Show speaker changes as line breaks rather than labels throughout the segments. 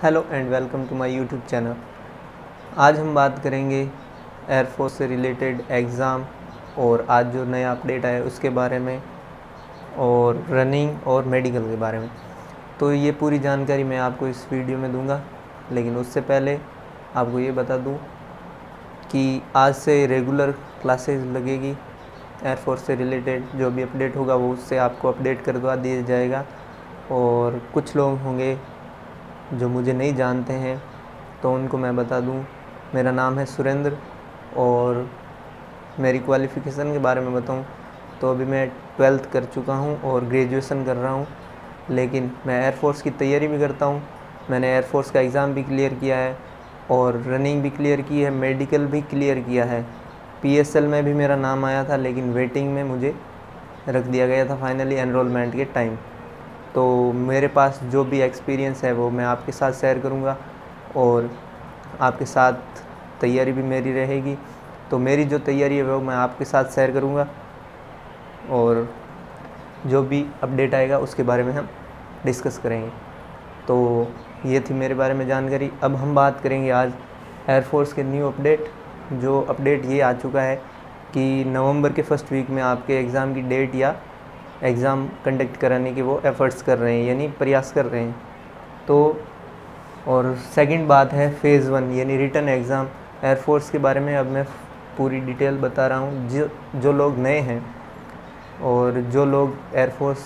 Hello and welcome to my YouTube channel. आज हम बात करेंगे एयरफोर्स से रिलेटेड एग्ज़ाम और आज जो नया अपडेट आया उसके बारे में और रनिंग और मेडिकल के बारे में। तो ये पूरी जानकारी मैं आपको इस वीडियो में दूंगा, लेकिन उससे पहले आपको ये बता दूं कि आज से रेगुलर क्लासेस लगेगी। एयरफोर्स से रिलेटेड जो भी अपडेट होगा वो उससे आपको अपडेट करवा दिया जाएगा। और कुछ लोग होंगे जो मुझे नहीं जानते हैं तो उनको मैं बता दूं, मेरा नाम है सुरेंद्र और मेरी क्वालिफ़िकेशन के बारे में बताऊं तो अभी मैं 12th कर चुका हूं और ग्रेजुएशन कर रहा हूं, लेकिन मैं एयरफोर्स की तैयारी भी करता हूं। मैंने एयरफोर्स का एग्ज़ाम भी क्लियर किया है और रनिंग भी क्लियर की है, मेडिकल भी क्लियर किया है। PSL में भी मेरा नाम आया था, लेकिन वेटिंग में मुझे रख दिया गया था फाइनली एनरोलमेंट के टाइम। तो मेरे पास जो भी एक्सपीरियंस है वो मैं आपके साथ शेयर करूंगा और आपके साथ तैयारी भी मेरी रहेगी। तो मेरी जो तैयारी है वो मैं आपके साथ शेयर करूंगा और जो भी अपडेट आएगा उसके बारे में हम डिस्कस करेंगे। तो ये थी मेरे बारे में जानकारी। अब हम बात करेंगे आज एयरफोर्स के न्यू अपडेट। जो अपडेट ये आ चुका है कि नवंबर के फर्स्ट वीक में आपके एग्ज़ाम की डेट या एग्ज़ाम कंडक्ट कराने के वो एफ़र्ट्स कर रहे हैं, यानी प्रयास कर रहे हैं। तो और सेकंड बात है फ़ेज़ 1 यानी रिटन एग्ज़ाम। एयरफोर्स के बारे में अब मैं पूरी डिटेल बता रहा हूँ। जो लोग नए हैं और जो लोग एयरफोर्स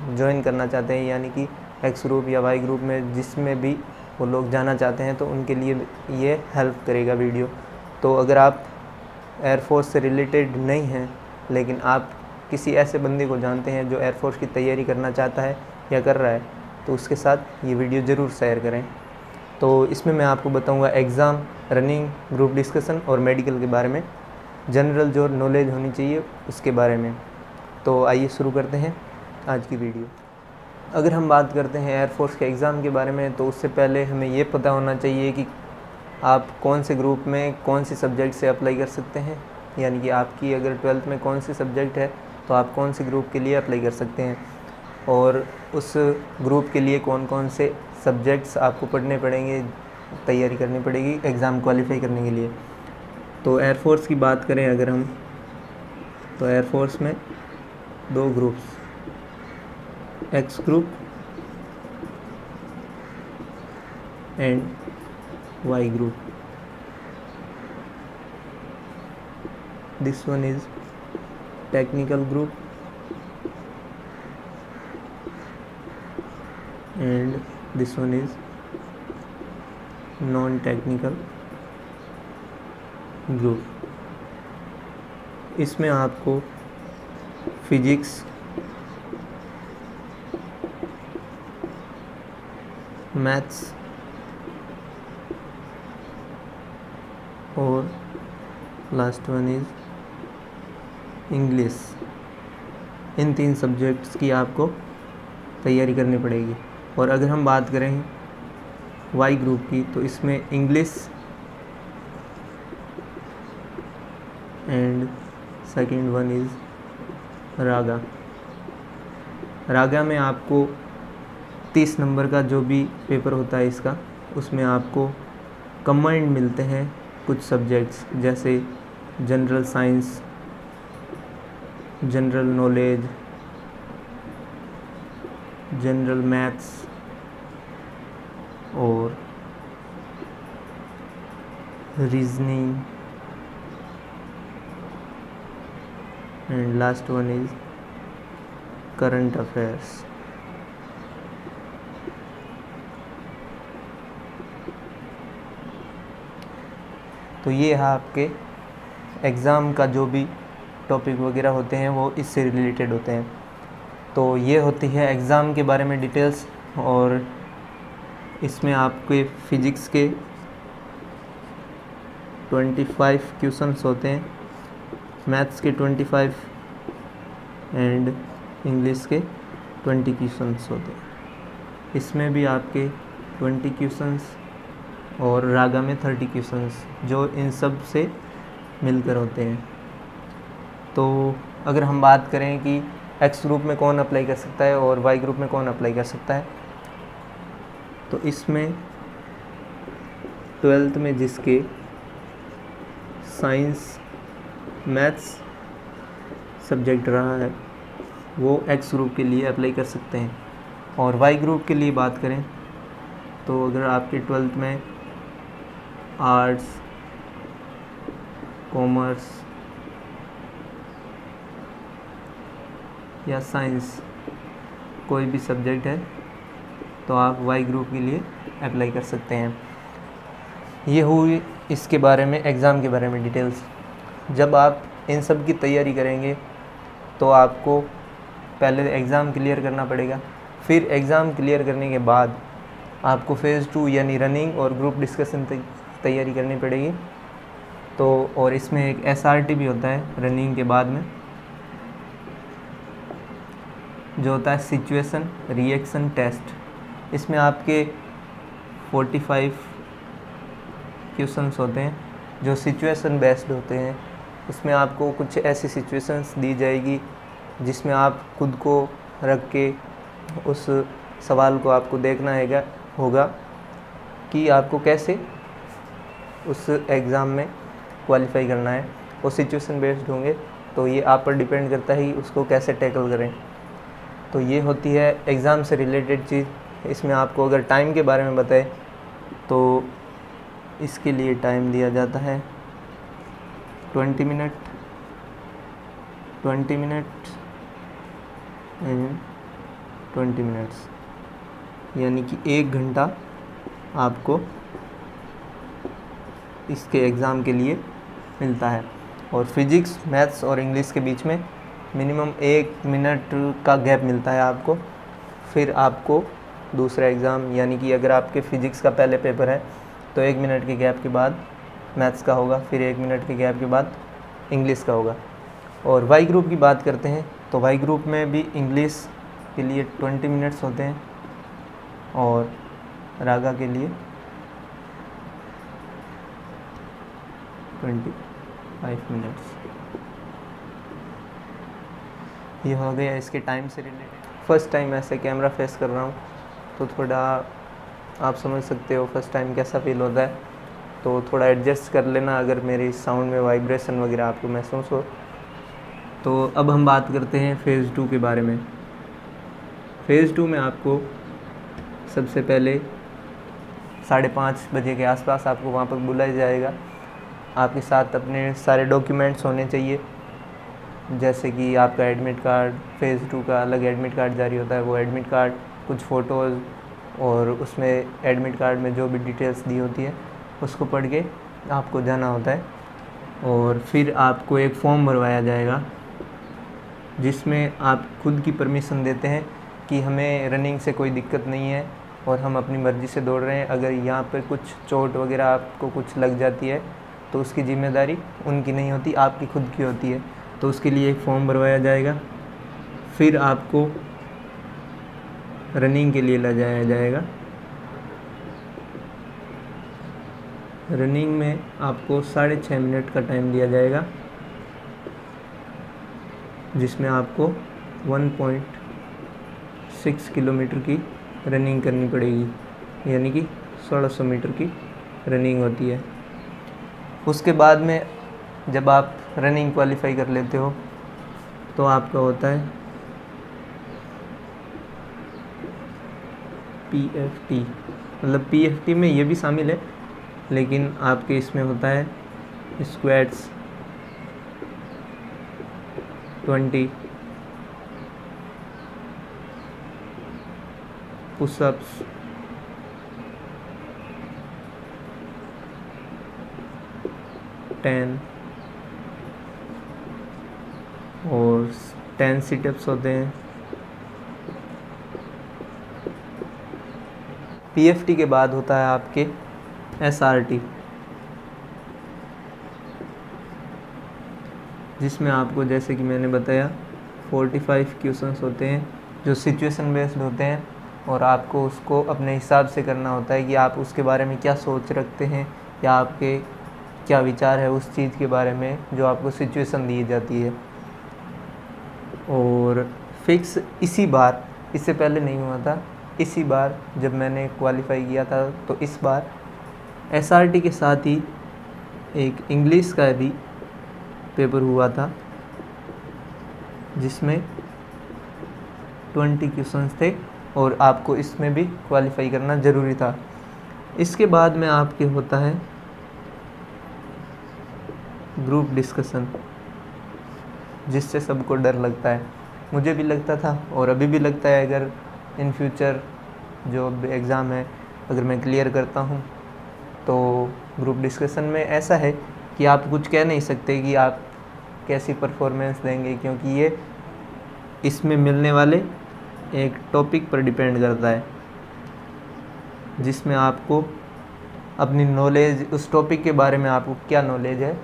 ज्वाइन करना चाहते हैं, यानी कि एक्स ग्रुप या वाई ग्रुप में जिसमें भी वो लोग जाना चाहते हैं, तो उनके लिए ये हेल्प करेगा वीडियो। तो अगर आप एयरफोर्स से रिलेटेड नहीं हैं लेकिन आप किसी ऐसे बंदे को जानते हैं जो एयरफोर्स की तैयारी करना चाहता है या कर रहा है, तो उसके साथ ये वीडियो ज़रूर शेयर करें। तो इसमें मैं आपको बताऊंगा एग्ज़ाम, रनिंग, ग्रुप डिस्कशन और मेडिकल के बारे में, जनरल जो नॉलेज होनी चाहिए उसके बारे में। तो आइए शुरू करते हैं आज की वीडियो। अगर हम बात करते हैं एयरफोर्स के एग्ज़ाम के बारे में, तो उससे पहले हमें ये पता होना चाहिए कि आप कौन से ग्रुप में कौन से सब्जेक्ट से अप्लाई कर सकते हैं। यानी कि आपकी अगर 12th में कौन सी सब्जेक्ट है तो आप कौन से ग्रुप के लिए अप्लाई कर सकते हैं और उस ग्रुप के लिए कौन कौन से सब्जेक्ट्स आपको पढ़ने पड़ेंगे, तैयारी करनी पड़ेगी एग्ज़ाम क्वालिफाई करने के लिए। तो एयरफोर्स की बात करें अगर हम, तो एयरफोर्स में दो groups, X group and Y group. This one is technical group and this one is non-technical group। इसमें आपको फिजिक्स, मैथ्स और last one is English, in 3 subjects की आपको तैयारी करनी पड़ेगी। और अगर हम बात करें वाई ग्रुप की, तो इसमें English and second one is रागा। रागा में आपको 30 नंबर का जो भी पेपर होता है इसका, उसमें आपको कंबाइंड मिलते हैं कुछ सब्जेक्ट्स, जैसे general science, general knowledge, general maths और reasoning and last one is current affairs. तो ये है आपके एग्ज़ाम का जो भी टॉपिक वगैरह होते हैं वो इससे रिलेटेड होते हैं। तो ये होती है एग्ज़ाम के बारे में डिटेल्स। और इसमें आपके फ़िज़िक्स के 25 क्वेश्चंस होते हैं, मैथ्स के 25 एंड इंग्लिश के 20 क्वेश्चंस होते हैं। इसमें भी आपके 20 क्वेश्चंस और रागा में 30 क्वेश्चंस जो इन सब से मिलकर होते हैं। तो अगर हम बात करें कि एक्स ग्रुप में कौन अप्लाई कर सकता है और वाई ग्रुप में कौन अप्लाई कर सकता है, तो इसमें ट्वेल्थ में जिसके साइंस मैथ्स सब्जेक्ट रहा है वो एक्स ग्रुप के लिए अप्लाई कर सकते हैं। और वाई ग्रुप के लिए बात करें तो अगर आपके ट्वेल्थ में आर्ट्स, कॉमर्स या साइंस कोई भी सब्जेक्ट है तो आप वाई ग्रुप के लिए अप्लाई कर सकते हैं। ये हुई इसके बारे में, एग्ज़ाम के बारे में डिटेल्स। जब आप इन सब की तैयारी करेंगे तो आपको पहले एग्ज़ाम क्लियर करना पड़ेगा, फिर एग्ज़ाम क्लियर करने के बाद आपको फ़ेज़ 2 यानी रनिंग और ग्रुप डिस्कशन तैयारी करनी पड़ेगी। तो और इसमें एक SRT भी होता है रनिंग के बाद में, जो होता है सिचुएशन रिएक्शन टेस्ट। इसमें आपके 45 क्वेश्चंस होते हैं जो सिचुएशन बेस्ड होते हैं। इसमें आपको कुछ ऐसी सिचुएशंस दी जाएगी जिसमें आप खुद को रख के उस सवाल को आपको देखना होगा कि आपको कैसे उस एग्ज़ाम में क्वालिफाई करना है। वो सिचुएशन बेस्ड होंगे तो ये आप पर डिपेंड करता है उसको कैसे टैकल करें। तो ये होती है एग्ज़ाम से रिलेटेड चीज़। इसमें आपको अगर टाइम के बारे में बताएं तो इसके लिए टाइम दिया जाता है 20 मिनट एंड 20 मिनट्स, यानी कि 1 घंटा आपको इसके एग्ज़ाम के लिए मिलता है। और फिज़िक्स, मैथ्स और इंग्लिश के बीच में मिनिमम 1 मिनट का गैप मिलता है आपको। फिर आपको दूसरा एग्ज़ाम, यानी कि अगर आपके फ़िज़िक्स का पहले पेपर है तो 1 मिनट के गैप के बाद मैथ्स का होगा, फिर 1 मिनट के गैप के बाद इंग्लिश का होगा। और वाई ग्रुप की बात करते हैं तो वाई ग्रुप में भी इंग्लिश के लिए 20 मिनट्स होते हैं और रागा के लिए 25 मिनट्स। ये हो गया इसके टाइम से रिलेटेड। फ़र्स्ट टाइम ऐसे कैमरा फेस कर रहा हूँ तो थोड़ा आप समझ सकते हो फ़र्स्ट टाइम कैसा फ़ील होता है, तो थोड़ा एडजस्ट कर लेना अगर मेरी साउंड में वाइब्रेशन वगैरह आपको महसूस हो। तो अब हम बात करते हैं फ़ेज़ 2 के बारे में। फ़ेज़ 2 में आपको सबसे पहले 5:30 बजे के आसपास आपको वहाँ पर बुलाया जाएगा। आपके साथ अपने सारे डॉक्यूमेंट्स होने चाहिए, जैसे कि आपका एडमिट कार्ड, फ़ेज़ 2 का अलग एडमिट कार्ड जारी होता है, वो एडमिट कार्ड, कुछ फ़ोटोज़, और उसमें एडमिट कार्ड में जो भी डिटेल्स दी होती है उसको पढ़ के आपको जाना होता है। और फिर आपको एक फॉर्म भरवाया जाएगा जिसमें आप खुद की परमिशन देते हैं कि हमें रनिंग से कोई दिक्कत नहीं है और हम अपनी मर्ज़ी से दौड़ रहे हैं। अगर यहाँ पर कुछ चोट वगैरह आपको कुछ लग जाती है तो उसकी ज़िम्मेदारी उनकी नहीं होती, आपकी खुद की होती है। तो उसके लिए एक फॉर्म भरवाया जाएगा। फिर आपको रनिंग के लिए ले जाया जाएगा। रनिंग में आपको 6.5 मिनट का टाइम दिया जाएगा, जिसमें आपको 1.6 किलोमीटर की रनिंग करनी पड़ेगी, यानी कि 1600 मीटर की रनिंग होती है। उसके बाद में जब आप रनिंग क्वालिफाई कर लेते हो तो आपका होता है PFT। मतलब PFT में ये भी शामिल है, लेकिन आपके इसमें होता है स्क्वाट्स 20, पुशअप्स 10 और 10 सिटअप्स होते हैं। PFT के बाद होता है आपके SRT, जिसमें आपको, जैसे कि मैंने बताया, 45 क्वेश्चंस होते हैं जो सिचुएशन बेस्ड होते हैं और आपको उसको अपने हिसाब से करना होता है कि आप उसके बारे में क्या सोच रखते हैं या आपके क्या विचार है उस चीज़ के बारे में जो आपको सिचुएशन दी जाती है। और फिक्स इसी बार, इससे पहले नहीं हुआ था, इसी बार जब मैंने क्वालिफाई किया था तो इस बार एसआरटी के साथ ही एक इंग्लिश का भी पेपर हुआ था जिसमें 20 क्वेश्चंस थे और आपको इसमें भी क्वालिफाई करना ज़रूरी था। इसके बाद में आपके होता है ग्रुप डिस्कशन, जिससे सबको डर लगता है। मुझे भी लगता था और अभी भी लगता है। अगर इन फ्यूचर जो एग्ज़ाम है अगर मैं क्लियर करता हूँ तो ग्रुप डिस्कशन में ऐसा है कि आप कुछ कह नहीं सकते कि आप कैसी परफॉर्मेंस देंगे, क्योंकि ये इसमें मिलने वाले एक टॉपिक पर डिपेंड करता है, जिसमें आपको अपनी नॉलेज, उस टॉपिक के बारे में आपको क्या नॉलेज है,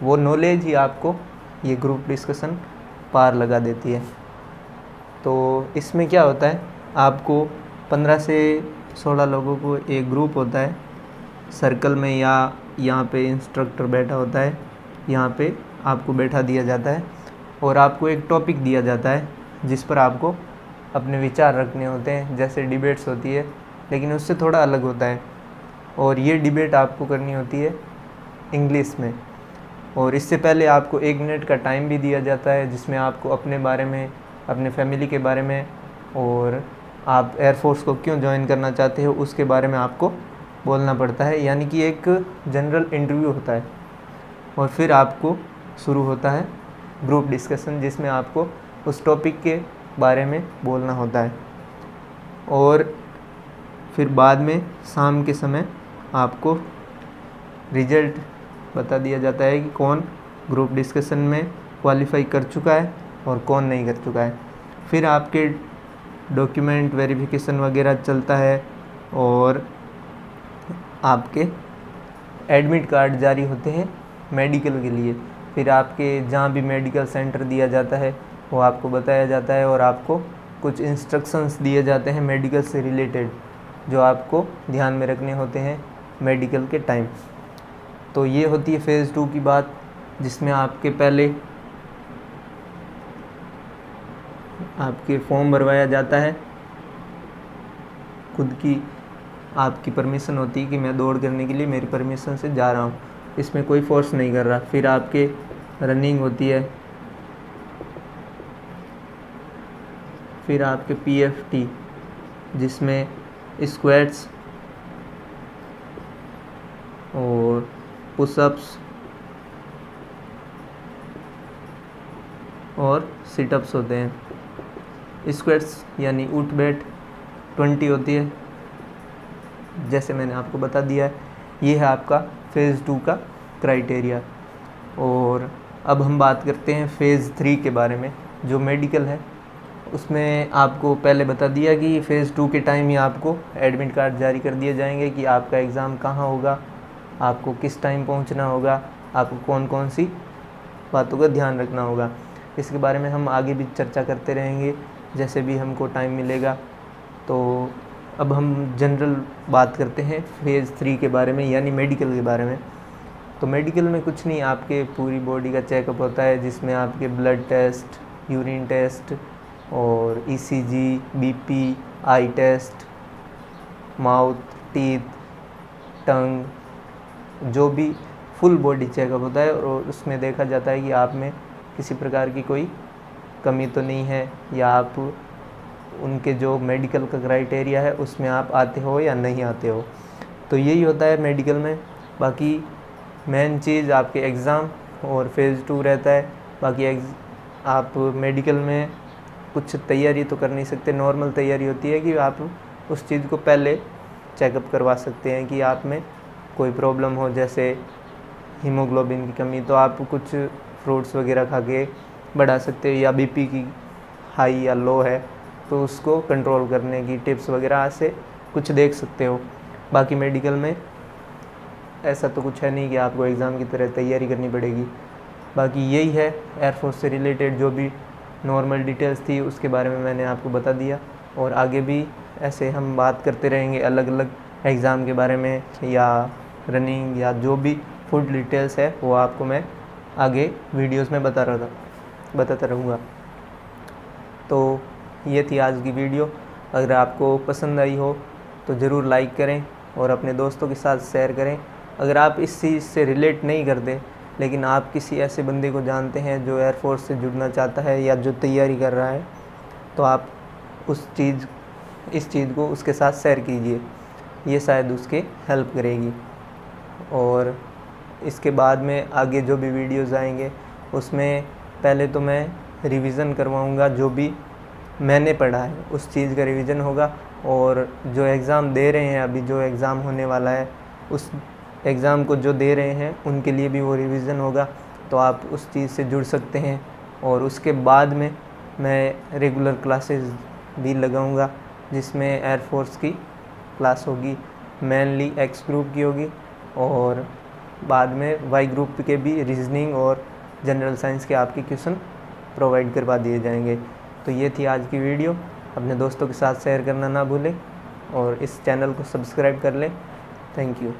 वो नॉलेज ही आपको ये ग्रुप डिस्कशन पार लगा देती है। तो इसमें क्या होता है, आपको 15 से 16 लोगों को एक ग्रुप होता है सर्कल में, या यहाँ पे इंस्ट्रक्टर बैठा होता है, यहाँ पे आपको बैठा दिया जाता है और आपको एक टॉपिक दिया जाता है जिस पर आपको अपने विचार रखने होते हैं। जैसे डिबेट्स होती है, लेकिन उससे थोड़ा अलग होता है। और ये डिबेट आपको करनी होती है इंग्लिश में, और इससे पहले आपको 1 मिनट का टाइम भी दिया जाता है, जिसमें आपको अपने बारे में, अपने फैमिली के बारे में और आप एयरफोर्स को क्यों ज्वाइन करना चाहते हो उसके बारे में आपको बोलना पड़ता है। यानी कि एक जनरल इंटरव्यू होता है। और फिर आपको शुरू होता है ग्रुप डिस्कशन, जिसमें आपको उस टॉपिक के बारे में बोलना होता है। और फिर बाद में शाम के समय आपको रिजल्ट बता दिया जाता है कि कौन ग्रुप डिस्कशन में क्वालिफाई कर चुका है और कौन नहीं कर चुका है। फिर आपके डॉक्यूमेंट वेरिफिकेशन वगैरह चलता है और आपके एडमिट कार्ड जारी होते हैं मेडिकल के लिए। फिर आपके जहाँ भी मेडिकल सेंटर दिया जाता है वो आपको बताया जाता है और आपको कुछ इंस्ट्रक्शंस दिए जाते हैं मेडिकल से रिलेटेड, जो आपको ध्यान में रखने होते हैं मेडिकल के टाइम। तो ये होती है फ़ेज़ 2 की बात, जिसमें आपके पहले आपके फॉर्म भरवाया जाता है। खुद की आपकी परमिशन होती है कि मैं दौड़ करने के लिए मेरी परमिशन से जा रहा हूँ, इसमें कोई फोर्स नहीं कर रहा। फिर आपके रनिंग होती है, फिर आपके पीएफटी जिसमें स्क्वाट्स और पुशअप्स और सिटअप्स होते हैं। स्क्वाट्स यानी उठ बैठ 20 होती है, जैसे मैंने आपको बता दिया है। ये है आपका फ़ेज़ 2 का क्राइटेरिया। और अब हम बात करते हैं फ़ेज़ 3 के बारे में, जो मेडिकल है। उसमें आपको पहले बता दिया कि फ़ेज़ 2 के टाइम ही आपको एडमिट कार्ड जारी कर दिए जाएंगे कि आपका एग्ज़ाम कहाँ होगा, आपको किस टाइम पहुंचना होगा, आपको कौन कौन सी बातों का ध्यान रखना होगा। इसके बारे में हम आगे भी चर्चा करते रहेंगे जैसे भी हमको टाइम मिलेगा। तो अब हम जनरल बात करते हैं फ़ेज़ 3 के बारे में, यानी मेडिकल के बारे में। तो मेडिकल में कुछ नहीं, आपके पूरी बॉडी का चेकअप होता है, जिसमें आपके ब्लड टेस्ट, यूरिन टेस्ट और ईसीजी, बीपी, आई टेस्ट, माउथ, टीथ, टंग, जो भी फुल बॉडी चेकअप होता है। और उसमें देखा जाता है कि आप में किसी प्रकार की कोई कमी तो नहीं है, या आप उनके जो मेडिकल का क्राइटेरिया है उसमें आप आते हो या नहीं आते हो। तो यही होता है मेडिकल में। बाकी मेन चीज़ आपके एग्ज़ाम और फ़ेज़ 2 रहता है। बाकी आप मेडिकल में कुछ तैयारी तो कर नहीं सकते, नॉर्मल तैयारी होती है कि आप उस चीज़ को पहले चेकअप करवा सकते हैं कि आप में कोई प्रॉब्लम हो, जैसे हीमोग्लोबिन की कमी, तो आप कुछ फ्रूट्स वगैरह खा के बढ़ा सकते हो, या बीपी की हाई या लो है तो उसको कंट्रोल करने की टिप्स वगैरह से कुछ देख सकते हो। बाकी मेडिकल में ऐसा तो कुछ है नहीं कि आपको एग्ज़ाम की तरह तैयारी करनी पड़ेगी। बाकी यही है एयरफोर्स से रिलेटेड जो भी नॉर्मल डिटेल्स थी उसके बारे में मैंने आपको बता दिया। और आगे भी ऐसे हम बात करते रहेंगे अलग अलग एग्ज़ाम के बारे में, या रनिंग, या जो भी फुल डिटेल्स है वो आपको मैं आगे वीडियोस में बताता रहूँगा। तो ये थी आज की वीडियो। अगर आपको पसंद आई हो तो ज़रूर लाइक करें और अपने दोस्तों के साथ शेयर करें। अगर आप इस चीज़ से रिलेट नहीं करते लेकिन आप किसी ऐसे बंदे को जानते हैं जो एयरफोर्स से जुड़ना चाहता है या जो तैयारी कर रहा है, तो आप इस चीज़ को उसके साथ शेयर कीजिए, ये शायद उसके हेल्प करेगी। और इसके बाद में आगे जो भी वीडियोस आएंगे उसमें पहले तो मैं रिवीज़न करवाऊँगा, जो भी मैंने पढ़ा है उस चीज़ का रिवीज़न होगा। और जो एग्ज़ाम दे रहे हैं, अभी जो एग्ज़ाम होने वाला है उस एग्ज़ाम को जो दे रहे हैं उनके लिए भी वो रिवीज़न होगा, तो आप उस चीज़ से जुड़ सकते हैं। और उसके बाद में मैं रेगुलर क्लासेस भी लगाऊंगा, जिसमें एयरफोर्स की क्लास होगी, मेनली एक्स ग्रुप की होगी, और बाद में वाई ग्रुप के भी रीजनिंग और जनरल साइंस के आपके क्वेश्चन प्रोवाइड करवा दिए जाएंगे। तो ये थी आज की वीडियो। अपने दोस्तों के साथ शेयर करना ना भूलें और इस चैनल को सब्सक्राइब कर लें। Thank you.